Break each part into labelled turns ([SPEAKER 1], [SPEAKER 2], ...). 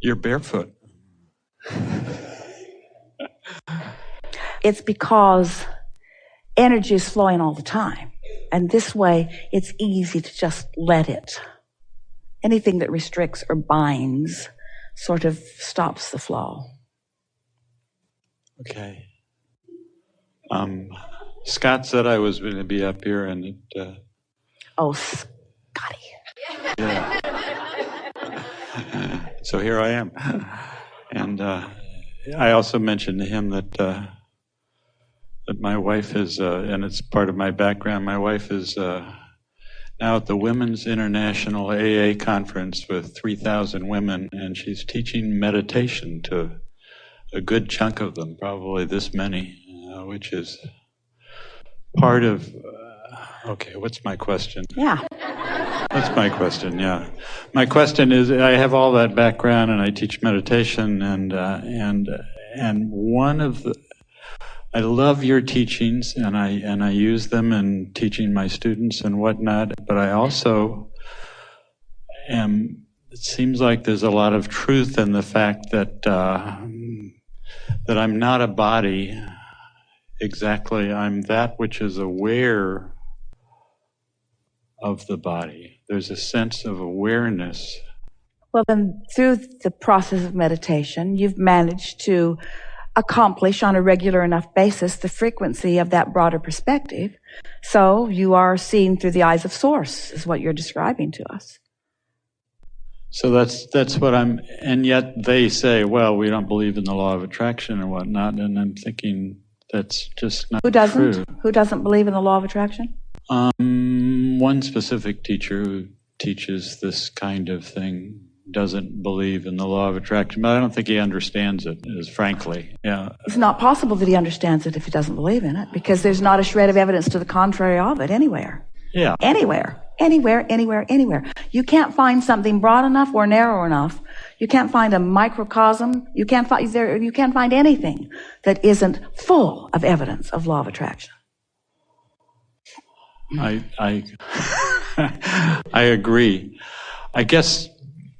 [SPEAKER 1] You're barefoot.
[SPEAKER 2] It's because energy is flowing all the time. And this way, it's easy to just let it. Anything that restricts or binds sort of stops the flow.
[SPEAKER 1] Okay. Scott said I was going to be up here, and it...
[SPEAKER 2] Oh, Scotty.
[SPEAKER 1] Yeah. So here I am. And I also mentioned to him that my wife is, and it's part of my background, my wife is now at the Women's International AA Conference with 3,000 women, and she's teaching meditation to a good chunk of them, probably this many, which is part of... okay, what's my question?
[SPEAKER 2] Yeah.
[SPEAKER 1] That's my question, yeah. My question is, I have all that background and I teach meditation and one of the... I love your teachings and I use them in teaching my students and whatnot, but I also am... It seems like there's a lot of truth in the fact that that I'm not a body exactly. I'm that which is aware of the body. There's a sense of awareness.
[SPEAKER 2] Well, then through the process of meditation, you've managed to accomplish on a regular enough basis the frequency of that broader perspective. So you are seeing through the eyes of Source, is what you're describing to us.
[SPEAKER 1] So that's what I'm, and yet they say, well, we don't believe in the law of attraction and whatnot, and I'm thinking that's just not true.
[SPEAKER 2] Who doesn't believe in the law of attraction?
[SPEAKER 1] One specific teacher who teaches this kind of thing doesn't believe in the law of attraction, but I don't think he understands it, frankly. Yeah. It's
[SPEAKER 2] not possible that he understands it if he doesn't believe in it, because there's not a shred of evidence to the contrary of it anywhere.
[SPEAKER 1] Yeah.
[SPEAKER 2] Anywhere. You can't find something broad enough or narrow enough. You can't find a microcosm. You can't find anything that isn't full of evidence of law of attraction.
[SPEAKER 1] I I agree. I guess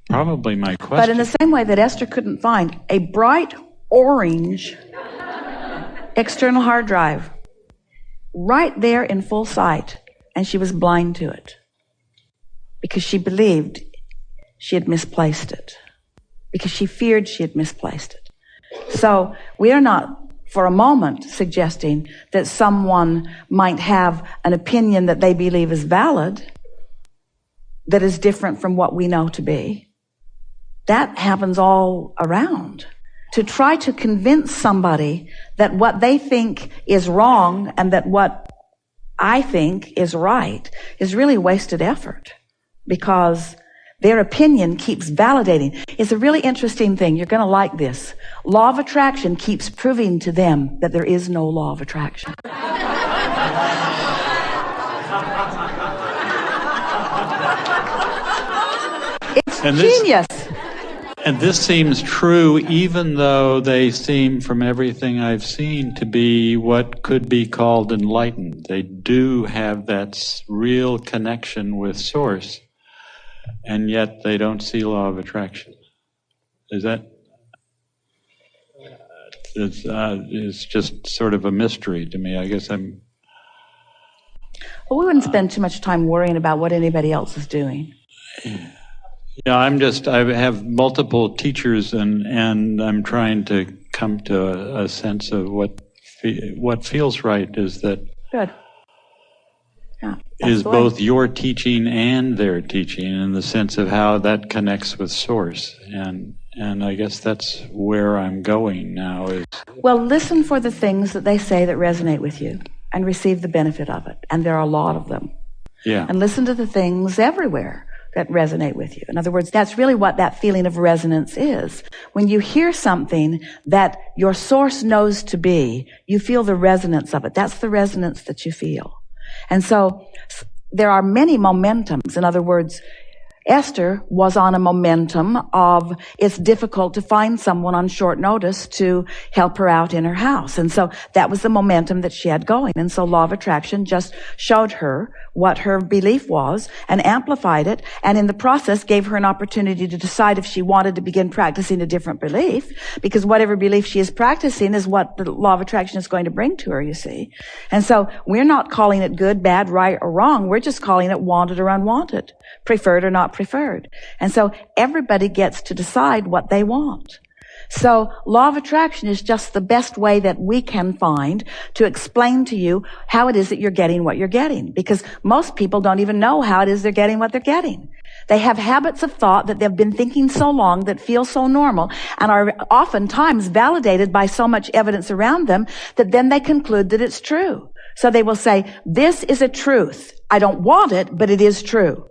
[SPEAKER 1] probably my question...
[SPEAKER 2] But in the same way that Esther couldn't find a bright orange external hard drive right there in full sight, and she was blind to it because she believed she had misplaced it, because she feared she had misplaced it. So we are not for a moment suggesting that someone might have an opinion that they believe is valid that is different from what we know to be. That happens all around. To try to convince somebody that what they think is wrong and that what I think is right is really wasted effort, because their opinion keeps validating. It's a really interesting thing. You're going to like this. Law of attraction keeps proving to them that there is no law of attraction. It's genius.
[SPEAKER 1] And this seems true even though they seem, from everything I've seen, to be what could be called enlightened. They do have that real connection with Source, and yet they don't see law of attraction. Is that... It's just sort of a mystery to me. I guess I'm...
[SPEAKER 2] Well, we wouldn't spend too much time worrying about what anybody else is doing.
[SPEAKER 1] Yeah, I have multiple teachers, and I'm trying to come to a sense of what feels right is that...
[SPEAKER 2] Good. Yeah,
[SPEAKER 1] is both your teaching and their teaching, in the sense of how that connects with Source. And I guess that's where I'm going now.
[SPEAKER 2] Well, listen for the things that they say that resonate with you and receive the benefit of it. And there are a lot of them.
[SPEAKER 1] Yeah.
[SPEAKER 2] And listen to the things everywhere that resonate with you. In other words, that's really what that feeling of resonance is. When you hear something that your Source knows to be, you feel the resonance of it. That's the resonance that you feel. And so there are many momentums. In other words, Esther was on a momentum of it's difficult to find someone on short notice to help her out in her house. And so that was the momentum that she had going. And so law of attraction just showed her what her belief was and amplified it, and in the process gave her an opportunity to decide if she wanted to begin practicing a different belief, because whatever belief she is practicing is what the law of attraction is going to bring to her, you see. And so we're not calling it good, bad, right, or wrong. We're just calling it wanted or unwanted, preferred or not preferred. And so everybody gets to decide what they want. So law of attraction is just the best way that we can find to explain to you how it is that you're getting what you're getting, because most people don't even know how it is they're getting what they're getting. They have habits of thought that they've been thinking so long that feel so normal and are oftentimes validated by so much evidence around them that then they conclude that it's true. So they will say, this is a truth. I don't want it, but it is true.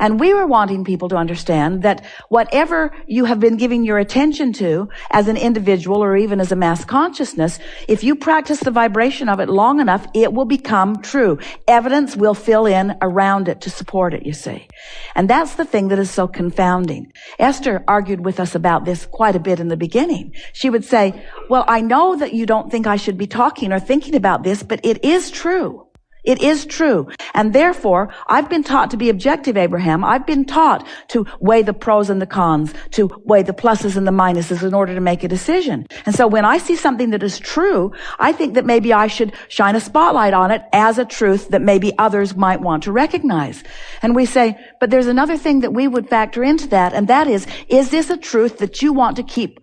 [SPEAKER 2] And we were wanting people to understand that whatever you have been giving your attention to as an individual or even as a mass consciousness, if you practice the vibration of it long enough, it will become true. Evidence will fill in around it to support it, you see. And that's the thing that is so confounding. Esther argued with us about this quite a bit in the beginning. She would say, well, I know that you don't think I should be talking or thinking about this, but it is true. It is true. And therefore, I've been taught to be objective, Abraham. I've been taught to weigh the pros and the cons, to weigh the pluses and the minuses in order to make a decision. And so when I see something that is true, I think that maybe I should shine a spotlight on it as a truth that maybe others might want to recognize. And we say, but there's another thing that we would factor into that, and that is this a truth that you want to keep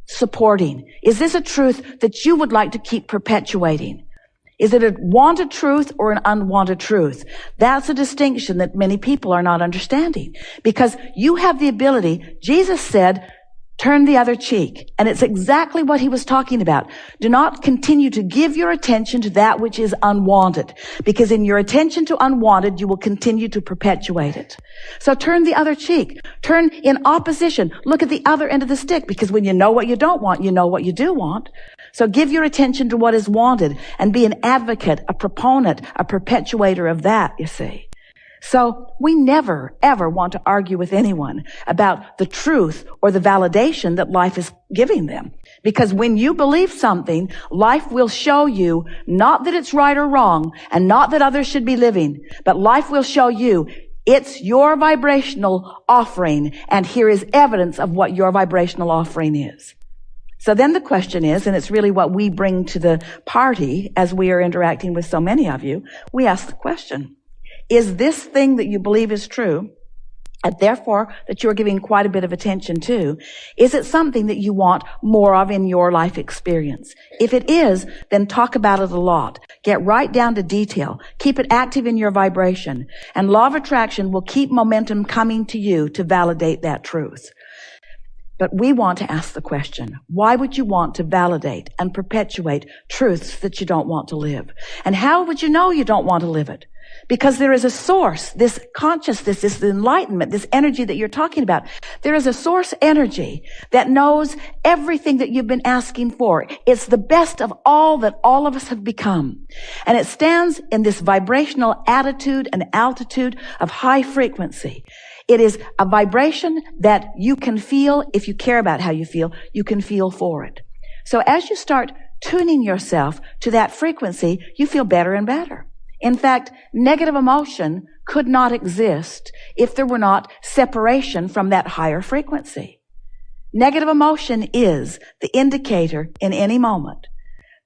[SPEAKER 2] supporting? Is this a truth that you would like to keep perpetuating? Is it a wanted truth or an unwanted truth? That's a distinction that many people are not understanding, because you have the ability. Jesus said, turn the other cheek. And it's exactly what he was talking about. Do not continue to give your attention to that which is unwanted, because in your attention to unwanted, you will continue to perpetuate it. So turn the other cheek. Turn in opposition. Look at the other end of the stick, because when you know what you don't want, you know what you do want. So give your attention to what is wanted and be an advocate, a proponent, a perpetuator of that, you see. So we never, ever want to argue with anyone about the truth or the validation that life is giving them. Because when you believe something, life will show you not that it's right or wrong and not that others should be living, but life will show you it's your vibrational offering, and here is evidence of what your vibrational offering is. So then the question is, and it's really what we bring to the party as we are interacting with so many of you, we ask the question, is this thing that you believe is true, and therefore that you're giving quite a bit of attention to, is it something that you want more of in your life experience? If it is, then talk about it a lot. Get right down to detail. Keep it active in your vibration. And law of attraction will keep momentum coming to you to validate that truth. But we want to ask the question, why would you want to validate and perpetuate truths that you don't want to live? And how would you know you don't want to live it? Because there is a source, this consciousness, this enlightenment, this energy that you're talking about. There is a source energy that knows everything that you've been asking for. It's the best of all that all of us have become. And it stands in this vibrational attitude and altitude of high frequency. It is a vibration that you can feel. If you care about how you can feel for it. So as you start tuning yourself to that frequency, you feel better and better. In fact, negative emotion could not exist if there were not separation from that higher frequency. Negative emotion is the indicator in any moment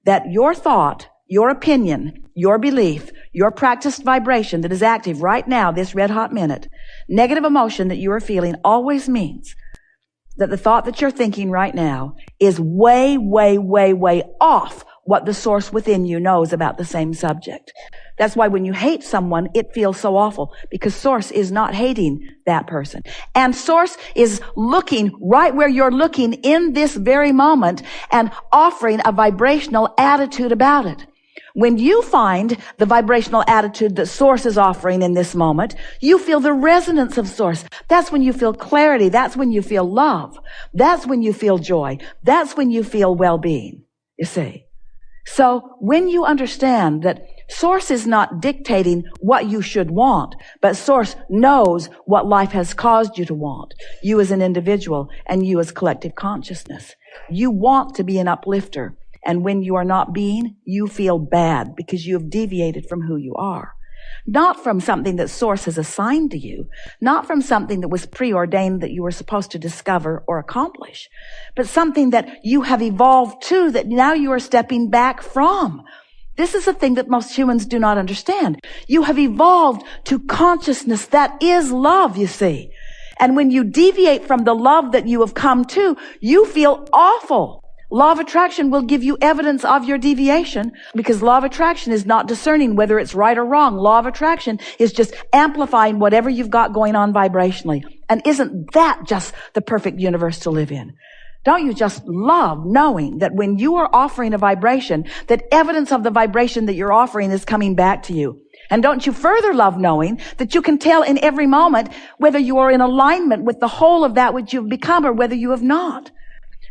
[SPEAKER 2] that your thought, your opinion, your belief, your practiced vibration that is active right now, this red hot minute, negative emotion that you are feeling always means that the thought that you're thinking right now is way, way, way, way off what the source within you knows about the same subject. That's why when you hate someone, it feels so awful, because source is not hating that person. And source is looking right where you're looking in this very moment and offering a vibrational attitude about it. When you find the vibrational attitude that source is offering in this moment, you feel the resonance of source. That's when you feel clarity. That's when you feel love. That's when you feel joy. That's when you feel well-being, you see. So when you understand that Source is not dictating what you should want, but Source knows what life has caused you to want. You as an individual and you as collective consciousness. You want to be an uplifter. And when you are not being, you feel bad because you have deviated from who you are. Not from something that Source has assigned to you, not from something that was preordained that you were supposed to discover or accomplish, but something that you have evolved to that now you are stepping back from. This is a thing that most humans do not understand. You have evolved to consciousness that is love, you see. And when you deviate from the love that you have come to, you feel awful. Law of attraction will give you evidence of your deviation because law of attraction is not discerning whether it's right or wrong. Law of attraction is just amplifying whatever you've got going on vibrationally. And isn't that just the perfect universe to live in? Don't you just love knowing that when you are offering a vibration, that evidence of the vibration that you're offering is coming back to you? And don't you further love knowing that you can tell in every moment whether you are in alignment with the whole of that which you've become or whether you have not?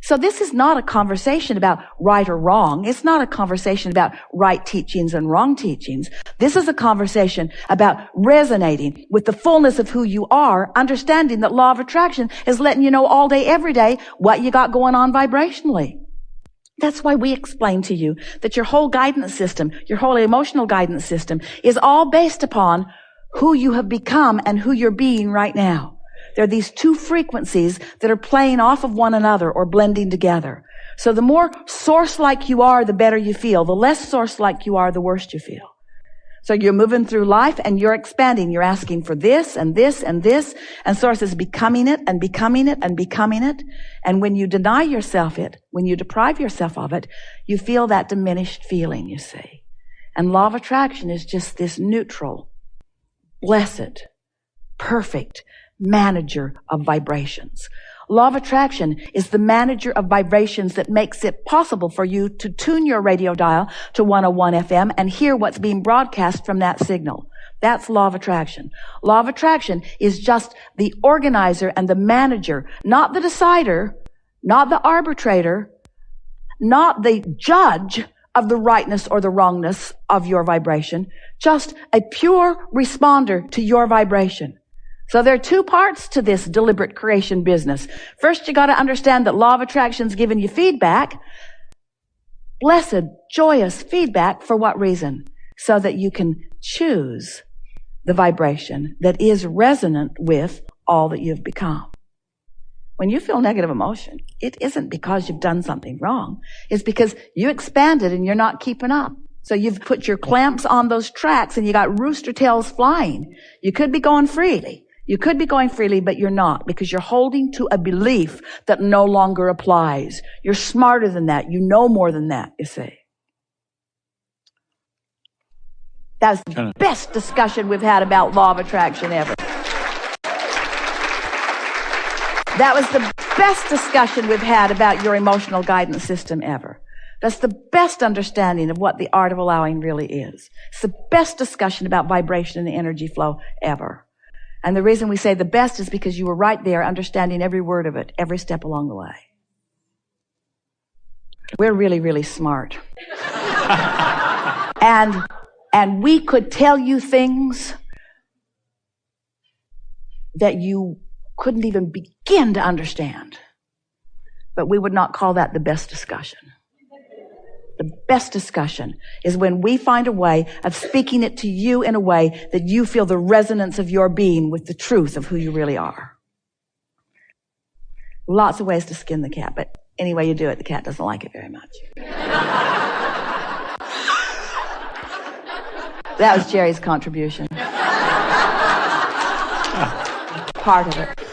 [SPEAKER 2] So this is not a conversation about right or wrong. It's not a conversation about right teachings and wrong teachings. This is a conversation about resonating with the fullness of who you are, understanding that law of attraction is letting you know all day, every day, what you got going on vibrationally. That's why we explain to you that your whole guidance system, your whole emotional guidance system is all based upon who you have become and who you're being right now. There are these two frequencies that are playing off of one another or blending together. So the more Source-like you are, the better you feel. The less Source-like you are, the worse you feel. So you're moving through life and you're expanding. You're asking for this and this and this. And Source is becoming it and becoming it and becoming it. And when you deny yourself it, when you deprive yourself of it, you feel that diminished feeling, you see. And law of attraction is just this neutral, blessed, perfect manager of vibrations. Law of attraction is the manager of vibrations that makes it possible for you to tune your radio dial to 101 FM and hear what's being broadcast from that signal. That's law of attraction. Law of attraction is just the organizer and the manager, not the decider, not the arbitrator, not the judge of the rightness or the wrongness of your vibration, just a pure responder to your vibration. So there are two parts to this deliberate creation business. First, you got to understand that law of attraction's giving you feedback, blessed, joyous feedback. For what reason? So that you can choose the vibration that is resonant with all that you've become. When you feel negative emotion, it isn't because you've done something wrong. It's because you expanded and you're not keeping up. So you've put your clamps on those tracks and you got rooster tails flying. You could be going freely. You could be going freely, but you're not, because you're holding to a belief that no longer applies. You're smarter than that. You know more than that, you see. That's the best discussion we've had about law of attraction ever. That was the best discussion we've had about your emotional guidance system ever. That's the best understanding of what the art of allowing really is. It's the best discussion about vibration and energy flow ever. And the reason we say the best is because you were right there understanding every word of it, every step along the way. We're really, really smart. And we could tell you things that you couldn't even begin to understand. But we would not call that the best discussion. The best discussion is when we find a way of speaking it to you in a way that you feel the resonance of your being with the truth of who you really are. Lots of ways to skin the cat, but any way you do it, the cat doesn't like it very much. That was Jerry's contribution. Part of it.